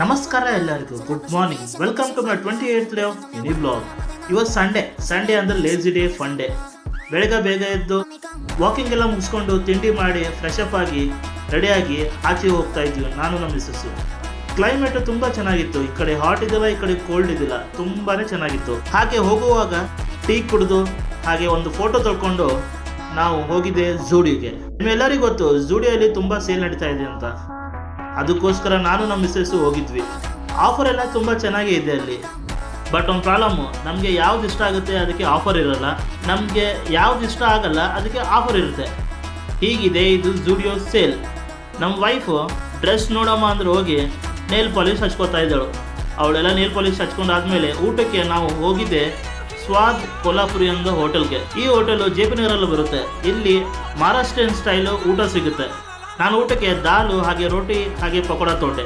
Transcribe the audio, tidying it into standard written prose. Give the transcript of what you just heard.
ನಮಸ್ಕಾರ ಎಲ್ಲರಿಗೂ, good morning. Welcome to my 28th day of mini blog. ಇವತ್ತು Sunday ಅಂದರೆ ಲೇಜಿ ಡೇ, ಫನ್ ಡೇ. ಬೆಳಗ್ಗೆ ಬೇಗ ಎದ್ದು ವಾಕಿಂಗ್ ಎಲ್ಲ ಮುಗಿಸ್ಕೊಂಡು ತಿಂಡಿ ಮಾಡಿ ಫ್ರೆಶ್ ಅಪ್ ಆಗಿ ರೆಡಿಯಾಗಿ ಆಚೆ ಹೋಗ್ತಾ ಇದ್ವಿ ನಾನು ನಮ್ಮ ಮಿಸ್ಸಸ್ಸು. ಕ್ಲೈಮೇಟ್ ತುಂಬ ಚೆನ್ನಾಗಿತ್ತು. ಈ ಕಡೆ ಹಾಟ್ ಇದ್ದಿಲ್ಲ, ಈ ಕಡೆ ಕೋಲ್ಡ್ ಇದ್ದಿಲ್ಲ, ತುಂಬಾ ಚೆನ್ನಾಗಿತ್ತು. ಹಾಗೆ ಹೋಗುವಾಗ ಟೀ ಕುಡಿದು ಹಾಗೆ ಒಂದು ಫೋಟೋ ತೊಳ್ಕೊಂಡು ನಾವು ಹೋಗಿದ್ದೆ ಝೂಡಿಯೋಗೆ. ನಿಮ್ಮೆಲ್ಲರಿಗೂ ಗೊತ್ತು ಝೂಡಿಯೋಲಿ ತುಂಬ ಸೇಲ್ ನಡೀತಾ ಇದೆ ಅಂತ. ಅದಕ್ಕೋಸ್ಕರ ನಾನು ನಮ್ಮ ಮಿಸ್ಸಸ್ಸು ಹೋಗಿದ್ವಿ. ಆಫರ್ ಎಲ್ಲ ತುಂಬ ಚೆನ್ನಾಗೇ ಇದೆ ಅಲ್ಲಿ. ಬಟ್ ಒಂದು ಪ್ರಾಬ್ಲಮ್ಮು, ನಮಗೆ ಯಾವ್ದು ಇಷ್ಟ ಆಗುತ್ತೆ ಅದಕ್ಕೆ ಆಫರ್ ಇರಲ್ಲ, ನಮಗೆ ಯಾವ್ದು ಇಷ್ಟ ಆಗಲ್ಲ ಅದಕ್ಕೆ ಆಫರ್ ಇರುತ್ತೆ. ಹೀಗಿದೆ ಇದು ಝೂಡಿಯೋ ಸೇಲ್. ನಮ್ಮ ವೈಫು ಡ್ರೆಸ್ ನೋಡಮ್ಮ ಅಂದ್ರೆ ಹೋಗಿ ನೇಲ್ ಪಾಲಿಶ್ ಹಚ್ಕೋತಾ ಇದ್ದಳು. ಅವಳೆಲ್ಲ ನೇಲ್ ಪಾಲಿಶ್ ಹಚ್ಕೊಂಡಾದ್ಮೇಲೆ ಊಟಕ್ಕೆ ನಾವು ಹೋಗಿದ್ದೆ ಸ್ವಾದ್ ಕೊಲ್ಹಾಪುರಿ ಅನ್ನೋ ಹೋಟೆಲ್ಗೆ. ಈ ಹೋಟೆಲು ಜೆ ಪಿ ನಗರಲ್ಲಿ ಬರುತ್ತೆ. ಇಲ್ಲಿ ಮಹಾರಾಷ್ಟ್ರೀಯನ್ ಸ್ಟೈಲು ಊಟ ಸಿಗುತ್ತೆ. ನಾನು ಊಟಕ್ಕೆ ದಾಲು ಹಾಗೆ ರೋಟಿ ಹಾಗೆ ಪಕೋಡ ತೊಗೊಂಡೆ.